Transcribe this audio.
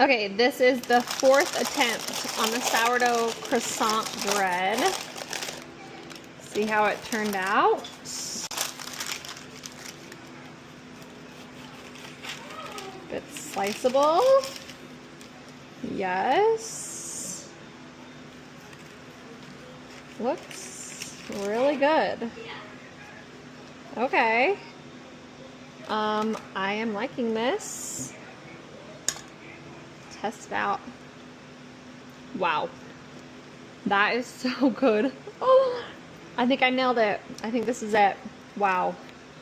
Okay, this is the 4th attempt on the sourdough croissant bread. See how it turned out. It's sliceable. Yes. Looks really good. Okay. I am liking this. Test it out. Wow. That is so good. Oh, I think I nailed it. I think this is it. Wow.